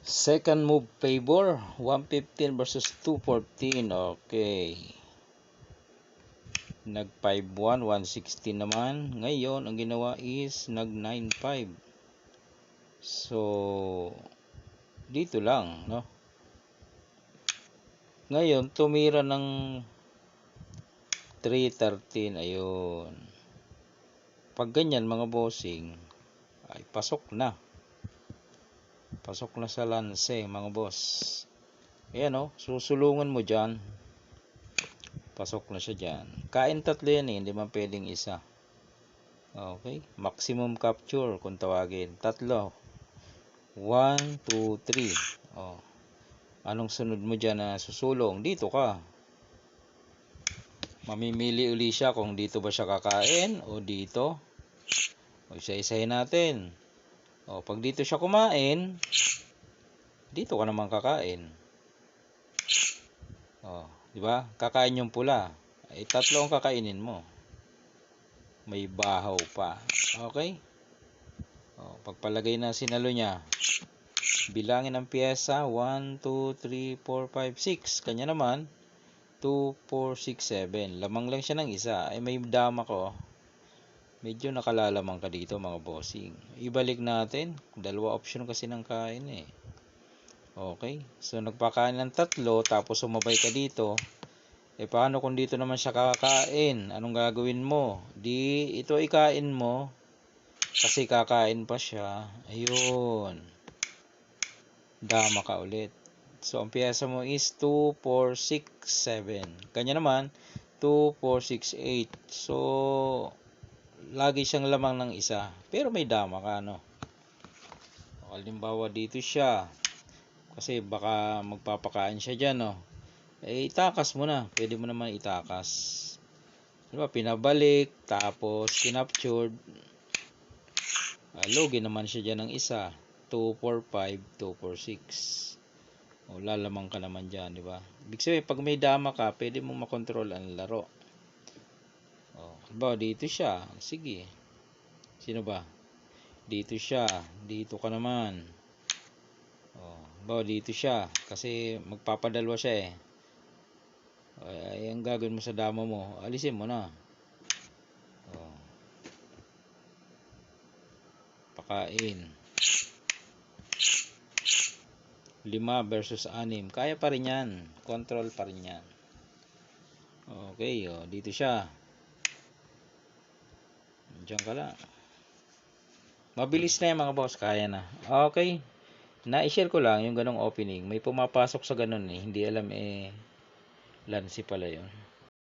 Second move favor, 115 versus 214. Okay. Nag 5-1, 160 naman. Ngayon, ang ginawa is nag 9-5. So, dito lang, no? Ngayon, tumira ng 313. Ayun. Pag ganyan, mga bossing, ay pasok na. Pasok na sa lanse, mga boss. Ayan, no? Susulungan mo dyan. Pasok na siya dyan. Kain tatlo yan eh, hindi man pwedeng isa. Okay, maximum capture kung tawagin. Tatlo. 1, 2, 3. Oh. Anong sunod mo dyan na susulong? Dito ka. Mamimili uli siya kung dito ba siya kakain o dito. O isa-isahin natin. O pag dito siya kumain, dito ka naman kakain. O, di ba? Kakain yung pula. Ay tatlo ang kakainin mo. May bahaw pa. Okay? O, pagpalagay na sinalo niya. Bilangin ang pyesa. 1, 2, 3, 4, 5, 6. Kanya naman 2, 4, 6, 7. Lamang lang siya ng isa. Ay may dama ko. Medyo nakalalamang ka dito, mga bossing. Ibalik natin. Dalawa option kasi ng kain eh. Okay. So nagpakain ng tatlo. Tapos sumabay ka dito. Eh paano kung dito naman siya kakain? Anong gagawin mo? Di ito ikain mo. Kasi kakain pa siya. Ayun. Dama ka ulit. So ang pyesa mo is 2, 4, 6, 7. Kanya naman 2, 4, 6, 8. So lagi siyang lamang ng isa. Pero may dama ka, no? Halimbawa dito siya. Kasi baka magpapakain siya dyan, no? Eh itakas mo na. Pwede mo naman itakas. Diba? Pinabalik. Tapos kinaptured. Logi naman siya dyan ng isa. 2, 4, 5, 2, 4, 6. O, lalamang ka naman dyan, di ba? Ibig sabihin, pag may dama ka, pwede mong makontrol ang laro. O, diba, dito siya. Sige. Sino ba? Dito siya. Dito ka naman. O, diba, dito siya. Kasi magpapadalwa siya eh. O, ay, ang gagawin mo sa dama mo, alisin mo na. O, pakain. 5 versus 6. Kaya pa rin yan. Control pa rin yan. Okay, o, dito siya. Diyan ka lang. Mabilis na yan mga boss. Kaya na. Okay. Na-share ko lang yung ganong opening. May pumapasok sa ganon eh. Hindi alam eh. Lansi pala yun.